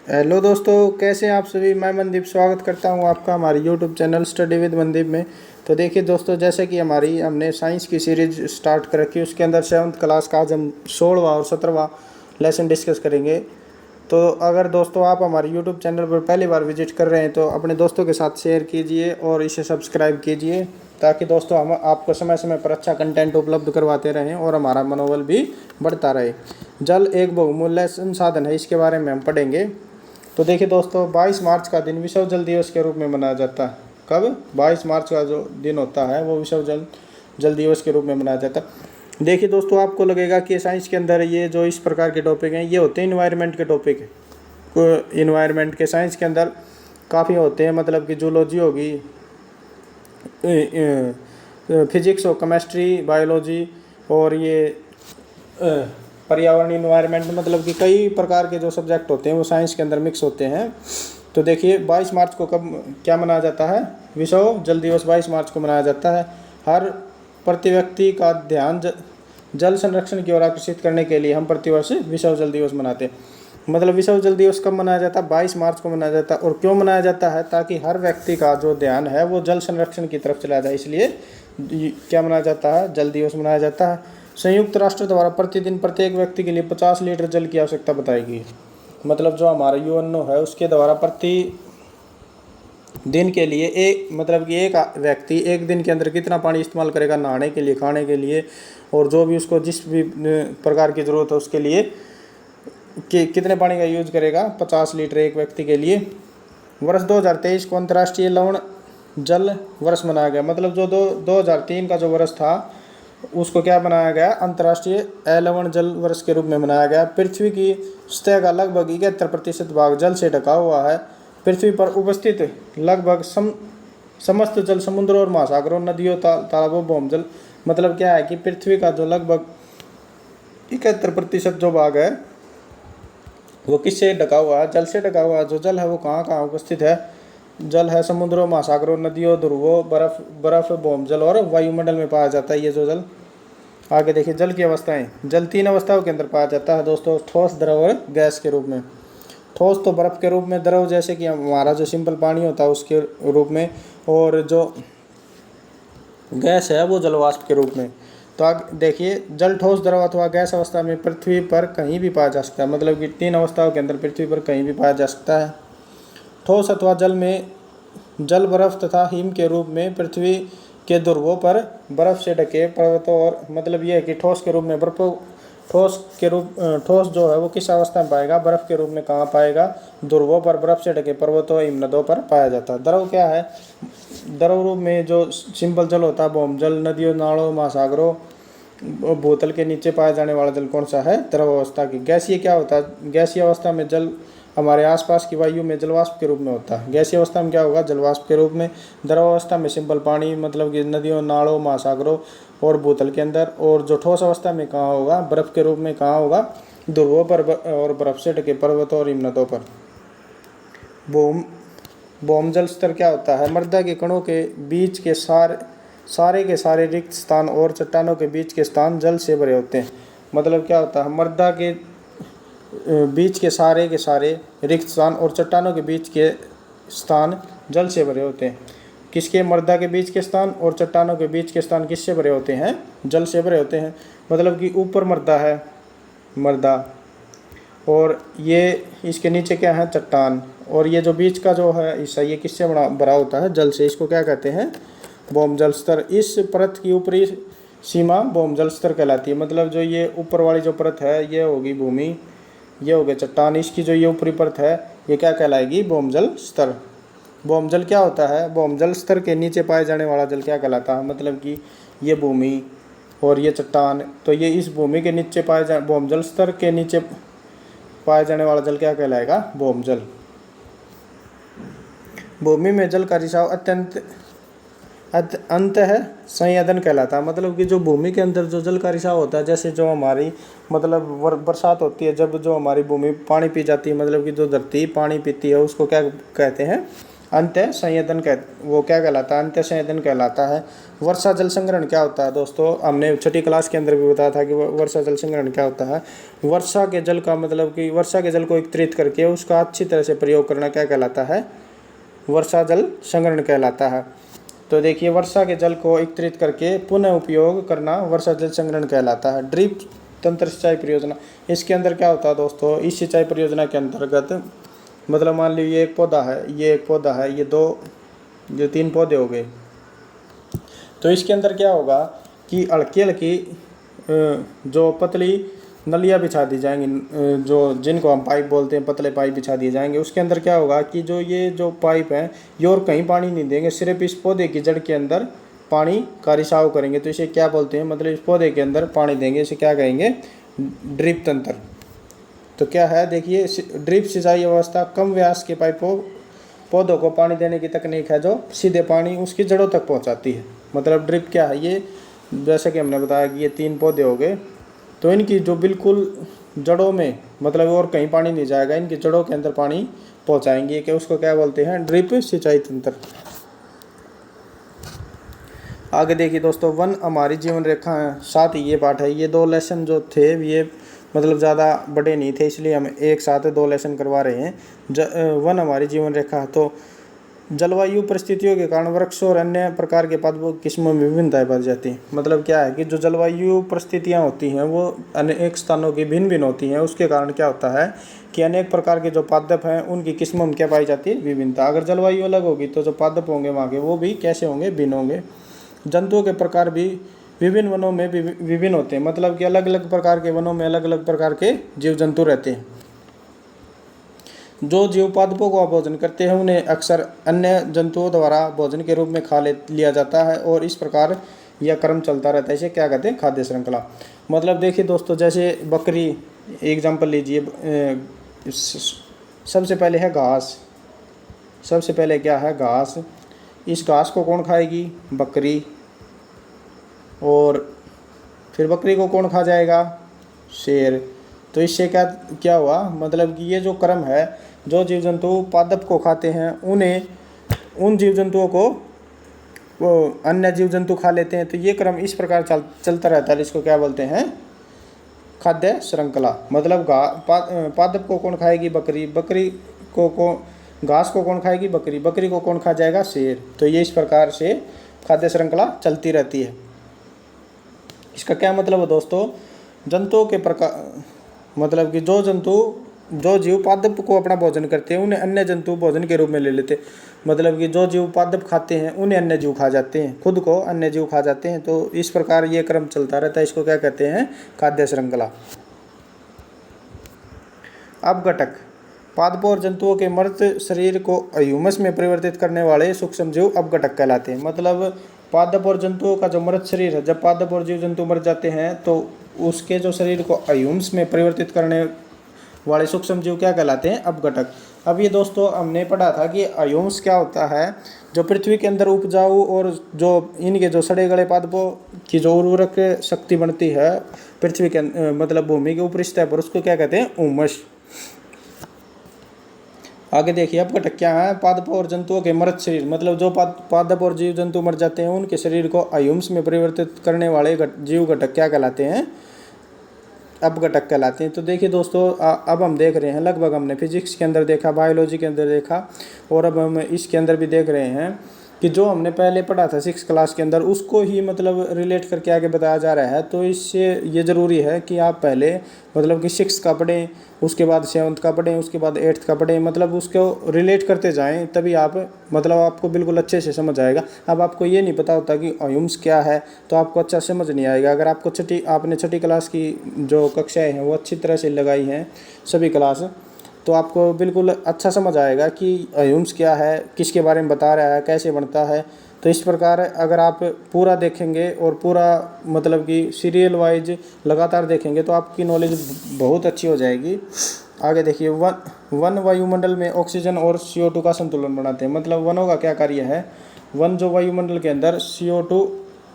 Hello दोस्तों, कैसे हैं आप सभी। मैं मनदीप स्वागत करता हूं आपका हमारे YouTube channel study with Mandeep में। तो देखिए दोस्तों, जैसे कि हमने साइंस की सीरीज स्टार्ट कर रखी है, उसके अंदर 7th क्लास का आज हम 16वां और 17वां लेसन डिस्कस करेंगे। तो अगर दोस्तों आप हमारे यूट्यूब चैनल पर पहली बार विजिट कर रहे हैं तो अपने दोस्तों के साथ शेयर कीजिए और इसे सब्सक्राइब कीजिए, ताकि दोस्तों हम आपको समय समय पर अच्छा कंटेंट उपलब्ध करवाते रहें और हमारा मनोबल भी बढ़ता रहे। जल एक बहुमूल्य संसाधन है, इसके बारे में हम पढ़ेंगे। तो देखिए दोस्तों, 22 मार्च का दिन विश्व जल दिवस के रूप में मनाया जाता है। कब? 22 मार्च का जो दिन होता है वो विश्व जल दिवस के रूप में मनाया जाता है। देखिए दोस्तों, आपको लगेगा कि साइंस के अंदर ये जो इस प्रकार के टॉपिक हैं ये होते हैं इन्वायरमेंट के टॉपिक। इन्वायरमेंट के साइंस के अंदर काफ़ी होते हैं, मतलब कि जूलॉजी होगी, फिजिक्स और केमिस्ट्री, बायोलॉजी और ये पर्यावरण, इन्वायरमेंट, मतलब कि कई प्रकार के जो सब्जेक्ट होते हैं वो साइंस के अंदर मिक्स होते हैं। तो देखिए 22 मार्च को कब क्या मनाया जाता है? विश्व जल दिवस 22 मार्च को मनाया जाता है। हर प्रति व्यक्ति का ध्यान जल संरक्षण की ओर आकर्षित करने के लिए हम प्रतिवर्ष विश्व जल दिवस मनाते हैं। मतलब विश्व जल दिवस कब मनाया जाता है? 22 मार्च को मनाया जाता है। और क्यों मनाया जाता है? ताकि हर व्यक्ति का जो ध्यान है वो जल संरक्षण की तरफ चला जाए, इसलिए क्या मनाया जाता है? जल दिवस मनाया जाता है। संयुक्त राष्ट्र द्वारा प्रतिदिन प्रत्येक व्यक्ति के लिए 50 लीटर जल की आवश्यकता बताई गई। मतलब जो हमारा यूएनओ है उसके द्वारा प्रति दिन के लिए एक व्यक्ति एक दिन के अंदर कितना पानी इस्तेमाल करेगा नहाने के लिए, खाने के लिए, और जो भी उसको जिस भी प्रकार की ज़रूरत है उसके लिए कि कितने पानी का यूज करेगा? 50 लीटर एक व्यक्ति के लिए। वर्ष 2023 को अंतर्राष्ट्रीय लवण जल वर्ष मनाया गया। मतलब जो 2003 का जो वर्ष था उसको क्या बनाया गया? अंतर्राष्ट्रीय अलवण जल वर्ष के रूप में मनाया गया। पृथ्वी की सतह का लगभग 71% भाग जल से ढका हुआ है। पृथ्वी पर उपस्थित लगभग समस्त जल समुद्रों और महासागरों, नदियों, तालाबों, भूमजल, मतलब क्या है कि पृथ्वी का जो लगभग 71% जो भाग है वो किससे ढका हुआ है? जल से ढका हुआ है। जो जल है वो कहाँ कहाँ उपस्थित है? जल है समुद्रों, महासागरों, नदियों, ध्रुवों, बर्फ, भौमजल और वायुमंडल में पाया जाता है ये जो जल। आगे देखिए जल की अवस्थाएं। जल 3 अवस्थाओं के अंदर पाया जाता है दोस्तों, ठोस, द्रव और गैस के रूप में। ठोस तो बर्फ के रूप में, द्रव जैसे कि हमारा जो सिंपल पानी होता है उसके रूप में, और जो गैस है वो जलवाष्प के रूप में। तो आगे देखिए, जल ठोस, द्रव अथवा गैस अवस्था में पृथ्वी पर कहीं भी पाया जा सकता है। मतलब कि 3 अवस्थाओं के अंदर पृथ्वी पर कहीं भी पाया जा सकता है। ठोस अथवा जल में जल बर्फ तथा हिम के रूप में पृथ्वी के ध्रुवों पर बर्फ से ढके पर्वतों, और मतलब यह है कि ठोस के रूप में ठोस जो है वो किस अवस्था में पाएगा? बर्फ के रूप में कहाँ पाएगा? ध्रुवों पर बर्फ से ढके पर्वतों, हिमनदों पर पाया जाता है। द्रव क्या है? द्रव रूप में जो सिंपल जल होता है, भौमजल, नदियों, नालों, महासागरों, भूतल के नीचे पाया जाने वाला जल कौन सा है? द्रव अवस्था की। गैसीय क्या होता है? गैसीय अवस्था में जल हमारे आसपास की वायु में जलवाष्प के रूप में होता है। गैसीय अवस्था में क्या होगा? जलवाष्प के रूप में। द्रव अवस्था में सिंपल पानी, मतलब कि नदियों, नालों, महासागरों और भूतल के अंदर। और जो ठोस अवस्था में कहाँ होगा? बर्फ के रूप में कहाँ होगा? ध्रुवों पर और बर्फ से ढके पर्वतों और हिमनदों पर। भौमजल स्तर क्या होता है? मृदा के कणों के बीच के सारे के सारे रिक्त स्थान और चट्टानों के बीच के स्थान जल से भरे होते हैं। मतलब क्या होता है? मृदा के बीच के सारे रिक्त स्थान और चट्टानों के बीच के स्थान जल से भरे होते हैं। किसके? मृदा के बीच के स्थान और चट्टानों के बीच के स्थान किससे भरे होते हैं? जल से भरे होते हैं। मतलब कि ऊपर मृदा है, मृदा, और ये इसके नीचे क्या है? चट्टान, और ये जो बीच का जो है हिस्सा ये किससे भरा होता है? जल से। इसको क्या कहते हैं? भौमजल स्तर। इस परत की ऊपरी सीमा भौमजल स्तर कहलाती है। मतलब जो ये ऊपर वाली जो परत है ये होगी भूमि, ये हो गया चट्टान, इसकी जो ये ऊपरी परत है ये क्या कहलाएगी? भौमजल स्तर। भौमजल क्या होता है? भौमजल स्तर के नीचे पाए जाने वाला जल क्या कहलाता है? मतलब कि ये भूमि और ये चट्टान, तो ये इस भूमि के नीचे भौमजल स्तर के नीचे पाए जाने वाला जल क्या कहलाएगा? भौमजल। भूमि में जल का रिसाव अंतः संयदन कहलाता है। मतलब कि जो भूमि के अंदर जो जल का रिसाव होता है, जैसे जो हमारी मतलब बरसात होती है, जब जो हमारी भूमि पानी पी जाती है, मतलब कि जो धरती पानी पीती है उसको क्या कहते हैं? अंत्य संवेदन वो क्या कहलाता है, अंत्य संवेदन कहलाता है। वर्षा जल संग्रहण क्या होता है दोस्तों, हमने छठी क्लास के अंदर भी बताया था कि वर्षा जल संग्रहण क्या होता है। वर्षा के जल का मतलब कि वर्षा के जल को एकत्रित करके उसका अच्छी तरह से प्रयोग करना क्या कहलाता है, वर्षा जल संग्रहण कहलाता है। तो देखिए वर्षा के जल को एकत्रित करके पुनः उपयोग करना वर्षा जल संग्रहण कहलाता है। ड्रिप तंत्र सिंचाई परियोजना, इसके अंदर क्या होता है दोस्तों, इस सिंचाई परियोजना के अंतर्गत मतलब मान लीजिए ये एक पौधा है, ये एक पौधा है, ये 3 पौधे हो गए। तो इसके अंदर क्या होगा कि हल्की हल्की जो पतली नलियाँ बिछा दी जाएंगी, जो जिनको हम पाइप बोलते हैं, पतले पाइप बिछा दिए जाएंगे। उसके अंदर क्या होगा कि जो पाइप है ये और कहीं पानी नहीं देंगे, सिर्फ इस पौधे की जड़ के अंदर पानी का रिसाव करेंगे। तो इसे क्या बोलते हैं, मतलब इस पौधे के अंदर पानी देंगे, इसे क्या कहेंगे, ड्रिप तंत्र। तो क्या है देखिए, ड्रिप सिंचाई व्यवस्था कम व्यास के पाइपों पौधों को पानी देने की तकनीक है जो सीधे पानी उसकी जड़ों तक पहुंचाती है। मतलब ड्रिप क्या है, ये जैसे कि हमने बताया कि ये 3 पौधे हो गए, तो इनकी जो बिल्कुल जड़ों में मतलब और कहीं पानी नहीं जाएगा, इनकी जड़ों के अंदर पानी पहुंचाएंगे, कि उसको क्या बोलते हैं, ड्रिप सिंचाई तंत्र। आगे देखिए दोस्तों, वन हमारी जीवन रेखा है, साथ ही ये पाठ है। ये 2 लेसन जो थे ये मतलब ज़्यादा बड़े नहीं थे, इसलिए हम एक साथ 2 लेसन करवा रहे हैं। वन हमारी जीवन रेखा, तो जलवायु परिस्थितियों के कारण वृक्षों और अन्य प्रकार के पादपों की किस्मों में विभिन्नताएं बढ़ जाती हैं। मतलब क्या है कि जो जलवायु परिस्थितियां होती हैं वो अनेक स्थानों की भिन्न भिन्न होती हैं, उसके कारण क्या होता है कि अनेक प्रकार के जो पादप हैं उनकी किस्मों में क्या पाई जाती है, विभिन्नता। अगर जलवायु अलग होगी तो जो पादप होंगे वहाँ के वो भी कैसे होंगे, भिन्न होंगे। जंतुओं के प्रकार भी विभिन्न वनों में विभिन्न होते हैं, मतलब कि अलग अलग प्रकार के वनों में अलग अलग प्रकार के जीव जंतु रहते हैं। जो जीव पादपों को भोजन करते हैं उन्हें अक्सर अन्य जंतुओं द्वारा भोजन के रूप में लिया जाता है, और इस प्रकार यह क्रम चलता रहता है। इसे क्या कहते हैं, खाद्य श्रृंखला। मतलब देखिए दोस्तों, जैसे बकरी एग्जाम्पल लीजिए, सबसे पहले है घास। सबसे पहले क्या है, घास। इस घास को कौन खाएगी, बकरी। और फिर बकरी को कौन खा जाएगा, शेर। तो इससे क्या हुआ, मतलब कि ये जो क्रम है, जो जीव जंतु पादप को खाते हैं उन्हें उन जीव जंतुओं को वो अन्य जीव जंतु खा लेते हैं। तो ये क्रम इस प्रकार चलता रहता है, इसको क्या बोलते हैं, खाद्य श्रृंखला। मतलब पादप को कौन खाएगी, बकरी। बकरी को घास को कौन खाएगी, बकरी। बकरी को कौन खा जाएगा, शेर। तो ये इस प्रकार से खाद्य श्रृंखला चलती रहती है। इसका क्या मतलब है दोस्तों, जंतुओं के प्रकार, मतलब कि जो जीव पादप को अपना भोजन करते हैं उन्हें अन्य जंतु भोजन के रूप में ले लेते हैं। मतलब कि जो जीव पादप खाते हैं उन्हें अन्य जीव खा जाते हैं, खुद को अन्य जीव खा जाते हैं। तो इस प्रकार ये क्रम चलता रहता है, इसको क्या कहते हैं, खाद्य श्रृंखला। अपघटक, पादपों और जंतुओं के मृत शरीर को ह्यूमस में परिवर्तित करने वाले सूक्ष्म जीव अपघटक कहलाते हैं। मतलब पादप और जंतुओं का जो मृत शरीर है, जब पादप और जीव जंतु मर जाते हैं तो उसके जो शरीर को ह्यूमस में परिवर्तित करने वाले सूक्ष्म जीव क्या कहलाते हैं, अपघटक। अब ये दोस्तों हमने पढ़ा था कि ह्यूमस क्या होता है, जो पृथ्वी के अंदर उपजाऊ और जो इनके जो सड़े गले पादपों की जो उर्वरक शक्ति बनती है पृथ्वी के मतलब भूमि के ऊपरी सतह पर, उसको क्या कहते हैं, ह्यूमस। आगे देखिए अपघटक क्या है, पादपों और जंतुओं के मृत शरीर, मतलब जो पादप और जीव जंतु मर जाते हैं उनके शरीर को ह्यूमस में परिवर्तित करने वाले जीव घटक क्या कहलाते हैं, अपघटक कहलाते हैं। तो देखिए दोस्तों, अब हम देख रहे हैं, लगभग हमने फिजिक्स के अंदर देखा, बायोलॉजी के अंदर देखा, और अब हम इसके अंदर भी देख रहे हैं कि जो हमने पहले पढ़ा था 6th क्लास के अंदर उसको ही मतलब रिलेट करके आगे बताया जा रहा है। तो इससे ये ज़रूरी है कि आप पहले मतलब कि 6th का पढ़ें, उसके बाद 7th का पढ़ें, उसके बाद 8th का पढ़ें, मतलब उसको रिलेट करते जाएं, तभी आप मतलब आपको बिल्कुल अच्छे से समझ आएगा। अब आपको ये नहीं पता होता कि ह्यूमस क्या है तो आपको अच्छा समझ नहीं आएगा। अगर आपको आपने छठी क्लास की जो कक्षाएँ हैं वो अच्छी तरह से लगाई हैं सभी क्लास, तो आपको बिल्कुल अच्छा समझ आएगा कि ह्यूमस क्या है, किसके बारे में बता रहा है, कैसे बनता है। तो इस प्रकार अगर आप पूरा देखेंगे और पूरा मतलब कि सीरियल वाइज लगातार देखेंगे तो आपकी नॉलेज बहुत अच्छी हो जाएगी। आगे देखिए, वन वायुमंडल में ऑक्सीजन और CO2 का संतुलन बनाते हैं। मतलब वनों का क्या कार्य है, वन जो वायुमंडल के अंदर CO2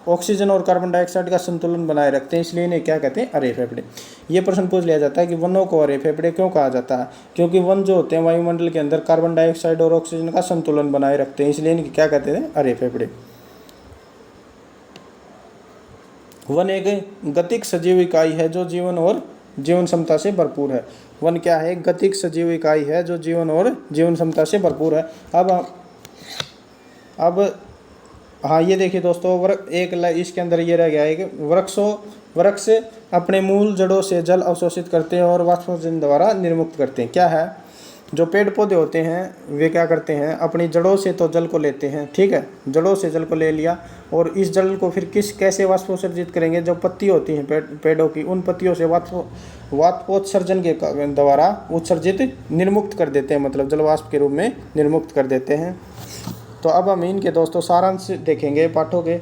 ऑक्सीजन और कार्बन डाइऑक्साइड का संतुलन बनाए रखते हैं, इसलिए इन्हें क्या कहते हैं, हरे फेफड़े। ये प्रश्न पूछ लिया जाता है कि वनों को हरे फेफड़े क्यों कहा जाता है? क्योंकि वन जो होते हैं वायुमंडल के अंदर कार्बन डाइऑक्साइड और ऑक्सीजन का संतुलन बनाए रखते हैं, इसलिए इनके क्या कहते हैं, हरे फेफड़े। वन एक गतिक सजीव इकाई है जो जीवन और जीवन क्षमता से भरपूर है। वन क्या है? गतिक सजीव इकाई है जो जीवन और जीवन क्षमता से भरपूर है। अब हाँ, ये देखिए दोस्तों, इसके अंदर ये रह गया है कि वृक्ष अपने मूल जड़ों से जल अवशोषित करते हैं और वाष्पोत्सर्जन द्वारा निर्मुक्त करते हैं। क्या है? जो पेड़ पौधे होते हैं वे क्या करते हैं, अपनी जड़ों से तो जल को लेते हैं, ठीक है, जड़ों से जल को ले लिया, और इस जल को फिर कैसे वाष्पोत्सर्जित करेंगे? जो पत्ती होती हैं पेड़ों की, उन पत्तियों से वाष्पोत्सर्जन के द्वारा उत्सर्जित निर्मुक्त कर देते हैं, मतलब जलवाष्प के रूप में निर्मुक्त कर देते हैं। तो अब हम इनके दोस्तों सारांश देखेंगे पाठों के।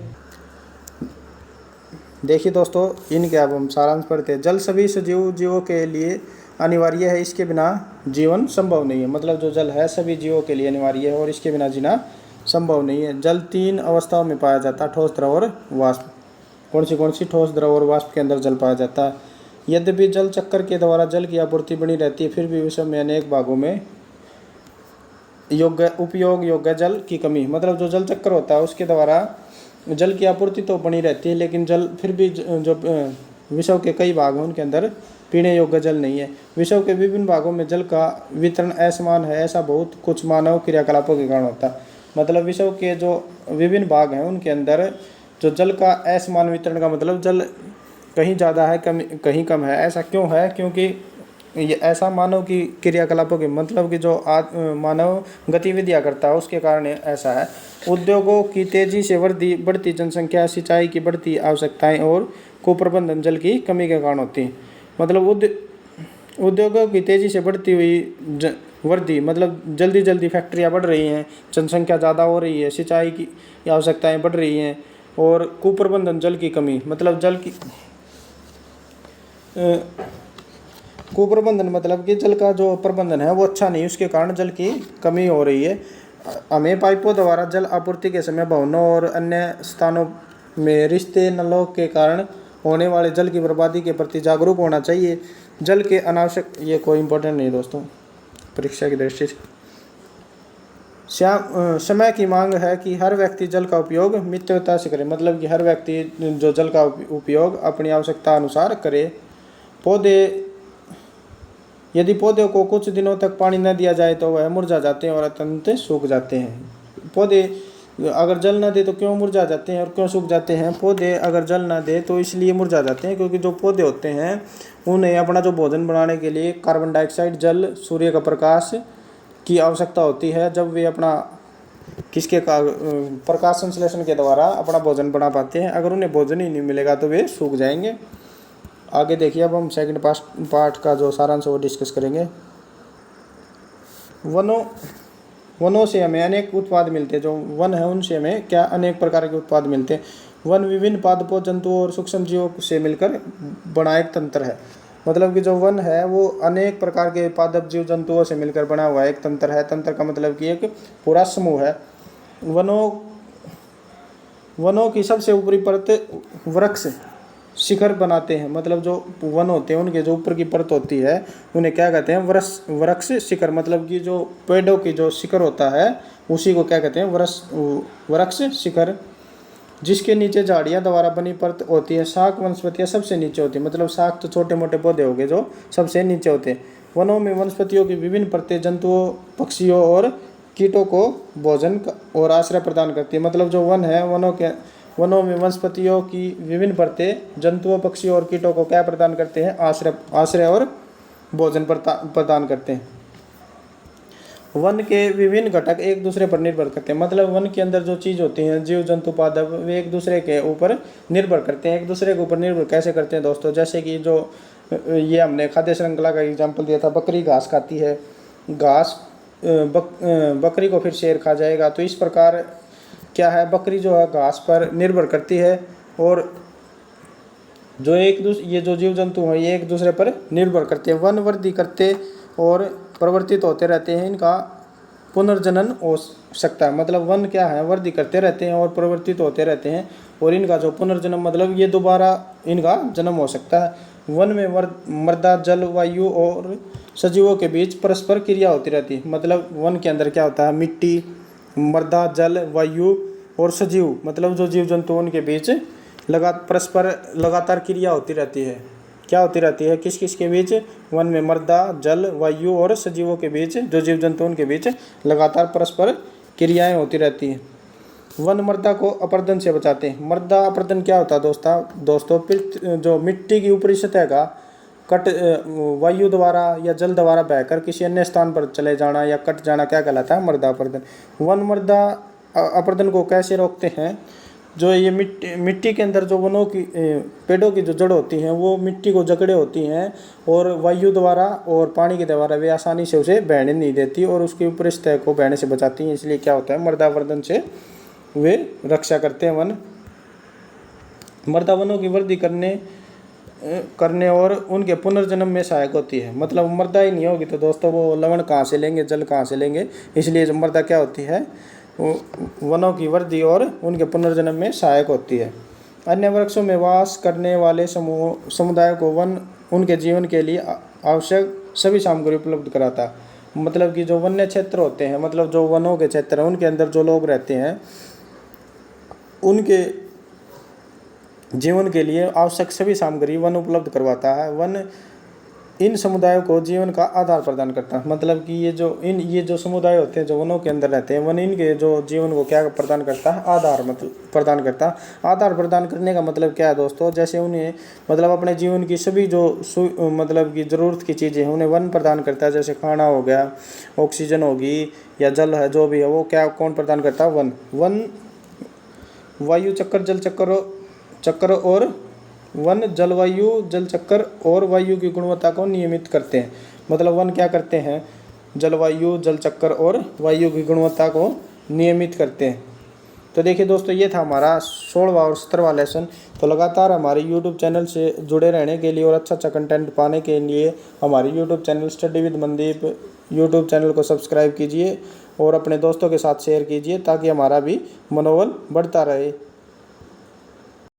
देखिए दोस्तों, इनके अब हम सारांश पढ़ते हैं। जल सभी सजीव जीवों के लिए अनिवार्य है, इसके बिना जीवन संभव नहीं है। मतलब जो जल है सभी जीवों के लिए अनिवार्य है और इसके बिना जीना संभव नहीं है। जल 3 अवस्थाओं में पाया जाता है, ठोस, द्रव और वाष्प। कौन सी? ठोस, द्रव और वाष्प के अंदर जल पाया जाता है। यद्यपि जल चक्र के द्वारा जल की आपूर्ति बनी रहती है, फिर भी विश्व में अनेक भागों में उपयोग योग्य जल की कमी। मतलब जो जल चक्र होता है उसके द्वारा जल की आपूर्ति तो बनी रहती है, लेकिन जल फिर भी जो विश्व के कई भाग हैं उनके अंदर पीने योग्य जल नहीं है। विश्व के विभिन्न भागों में जल का वितरण असमान है, ऐसा बहुत कुछ मानव क्रियाकलापों के कारण होता है। मतलब विश्व के जो विभिन्न भाग हैं उनके अंदर जो जल का असमान वितरण का मतलब जल कहीं ज़्यादा है, कहीं कम है। ऐसा क्यों है? क्योंकि ये ऐसा मानव की क्रियाकलापों के मतलब कि जो मानव गतिविधियाँ करता है उसके कारण ऐसा है। उद्योगों की तेज़ी से बढ़ती जनसंख्या, सिंचाई की बढ़ती आवश्यकताएं और कुप्रबंधन जल की कमी के कारण होती हैं। मतलब उद्योगों की तेज़ी से बढ़ती हुई वृद्धि, मतलब जल्दी फैक्ट्रियाँ बढ़ रही हैं, जनसंख्या ज़्यादा हो रही है, सिंचाई की आवश्यकताएं बढ़ रही हैं, और कुप्रबंधन जल की कमी, मतलब जल की कुप्रबंधन मतलब कि जल का जो प्रबंधन है वो अच्छा नहीं, उसके कारण जल की कमी हो रही है। हमें पाइपों द्वारा जल आपूर्ति के समय भवनों और अन्य स्थानों में रिश्ते नलों के कारण होने वाले जल की बर्बादी के प्रति जागरूक होना चाहिए। जल के अनावश्यक, ये कोई इंपॉर्टेंट नहीं दोस्तों परीक्षा की दृष्टि से। समय की मांग है कि हर व्यक्ति जल का उपयोग मितव्ययता से करे। मतलब कि हर व्यक्ति जो जल का उपयोग अपनी आवश्यकता अनुसार करे। यदि पौधों को कुछ दिनों तक पानी न दिया जाए तो वह मुरझा जाते हैं और अत्यंत सूख जाते हैं। पौधे अगर जल न दे तो क्यों मुरझा जाते हैं और क्यों सूख जाते हैं? पौधे अगर जल न दे तो इसलिए मुरझा जाते हैं क्योंकि जो पौधे होते हैं उन्हें अपना जो भोजन बनाने के लिए कार्बन डाइऑक्साइड, जल, सूर्य का प्रकाश की आवश्यकता होती है। जब वे अपना प्रकाश संश्लेषण के द्वारा अपना भोजन बना पाते हैं। अगर उन्हें भोजन ही नहीं मिलेगा तो वे सूख जाएंगे। आगे देखिए, अब हम सेकंड पार्ट का जो सारांश वो डिस्कस करेंगे। वनों से हमें अनेक उत्पाद मिलते हैं। जो वन है उनसे हमें क्या अनेक प्रकार के उत्पाद मिलते हैं। वन विभिन्न पादपों, जंतुओं और सूक्ष्म जीवों से मिलकर बना एक तंत्र है। मतलब कि जो वन है वो अनेक प्रकार के पादप, जीव जंतुओं से मिलकर बना हुआ एक तंत्र है। तंत्र का मतलब कि एक पूरा समूह है। वनों की सबसे ऊपरी परत वृक्ष शिखर बनाते हैं। मतलब जो वन होते हैं उनके जो ऊपर की परत होती है उन्हें क्या कहते हैं? वृक्ष शिखर। मतलब कि जो पेड़ों की जो शिखर होता है उसी को क्या कहते हैं? वृक्ष शिखर। जिसके नीचे झाड़ियाँ द्वारा बनी परत होती है। शाक वनस्पतियाँ सबसे नीचे होती है। मतलब शाक तो छोटे मोटे पौधे हो गए जो सबसे नीचे होते हैं। वनों में वनस्पतियों की विभिन्न परतें जंतुओं, पक्षियों और कीटों को भोजन और आश्रय प्रदान करती है। मतलब जो वन है वनों में वनस्पतियों की विभिन्न परतें जंतुओं, पक्षियों और कीटों को क्या प्रदान करते हैं? आश्रय और भोजन प्रदान करते हैं। वन के विभिन्न घटक एक दूसरे पर निर्भर करते हैं। मतलब वन के अंदर जो चीज़ होती हैं, जीव जंतु, पादप, वे एक दूसरे के ऊपर निर्भर करते हैं। एक दूसरे के ऊपर निर्भर कैसे करते हैं दोस्तों? जैसे कि जो ये हमने खाद्य श्रृंखला का एग्जाम्पल दिया था, बकरी घास खाती है, बकरी को फिर शेर खा जाएगा। तो इस प्रकार क्या है, बकरी जो है घास पर निर्भर करती है और जो ये जो जीव जंतु हैं ये एक दूसरे पर निर्भर करते हैं। वन वृद्धि करते और परिवर्तित होते रहते हैं। इनका पुनर्जनन हो सकता है। मतलब वन क्या है, वृद्धि करते रहते हैं और परिवर्तित होते रहते हैं, और इनका जो पुनर्जन्म मतलब ये दोबारा इनका जन्म हो सकता है। वन में मृदा, जल, वायु और सजीवों के बीच परस्पर क्रिया होती रहती है। मतलब वन के अंदर क्या होता है, मिट्टी, मृदा, जल, वायु और सजीव मतलब जो जीव जंतु उनके बीच परस्पर लगातार क्रिया होती रहती है। क्या होती रहती है, किस किस के बीच, वन में मृदा, जल, वायु और सजीवों के बीच, जो जीव जंतु उनके बीच लगातार परस्पर क्रियाएं होती रहती हैं। वन मृदा को अपरदन से बचाते हैं। मृदा अपरदन क्या होता है दोस्तों जो मिट्टी की ऊपरी सतह का कट वायु द्वारा या जल द्वारा बहकर किसी अन्य स्थान पर चले जाना या कट जाना क्या कहलाता है, मृदा अपरदन। वन मृदा अपरदन को कैसे रोकते हैं, जो ये मिट्टी के अंदर जो वनों की पेड़ों की जो जड़ होती हैं वो मिट्टी को जकड़े होती हैं और वायु द्वारा और पानी के द्वारा वे आसानी से उसे बहने नहीं देती और उसके ऊपरी सतह को बहने से बचाती हैं। इसलिए क्या होता है, मृदा अपरदन से वे रक्षा करते हैं वन। मृदा वनों की वृद्धि करने और उनके पुनर्जन्म में सहायक होती है। मतलब मृदा ही नहीं होगी तो दोस्तों वो लवण कहाँ से लेंगे, जल कहाँ से लेंगे। इसलिए जो मृदा क्या होती है, वनों की वृद्धि और उनके पुनर्जन्म में सहायक होती है। अन्य वृक्षों में वास करने वाले समुदाय को वन उनके जीवन के लिए आवश्यक सभी सामग्री उपलब्ध कराता है। मतलब कि जो वन्य क्षेत्र होते हैं, मतलब जो वनों के क्षेत्र हैं उनके अंदर जो लोग रहते हैं उनके जीवन के लिए आवश्यक सभी सामग्री वन उपलब्ध करवाता है। वन इन समुदायों को जीवन का आधार प्रदान करता है। मतलब कि ये जो समुदाय होते हैं जो वनों के अंदर रहते हैं, वन इनके जो जीवन को क्या प्रदान करता है, आधार मतलब प्रदान करता है। आधार प्रदान करने का मतलब क्या है दोस्तों, जैसे उन्हें मतलब अपने जीवन की सभी जो मतलब की ज़रूरत की चीज़ें हैं उन्हें वन प्रदान करता है। जैसे खाना हो गया, ऑक्सीजन होगी या जल है, जो भी है वो क्या कौन प्रदान करता है, वन। वायु चक्र, जल चक्र और वन जलवायु, जल चक्र और वायु की गुणवत्ता को नियमित करते हैं। मतलब वन क्या करते हैं, जलवायु, जल चक्र और वायु की गुणवत्ता को नियमित करते हैं। तो देखिए दोस्तों, ये था हमारा 16वां और 17वां लेसन। तो लगातार हमारे YouTube चैनल से जुड़े रहने के लिए और अच्छा कंटेंट पाने के लिए हमारे YouTube channel study with Mandeep YouTube channel को सब्सक्राइब कीजिए और अपने दोस्तों के साथ शेयर कीजिए ताकि हमारा भी मनोबल बढ़ता रहे।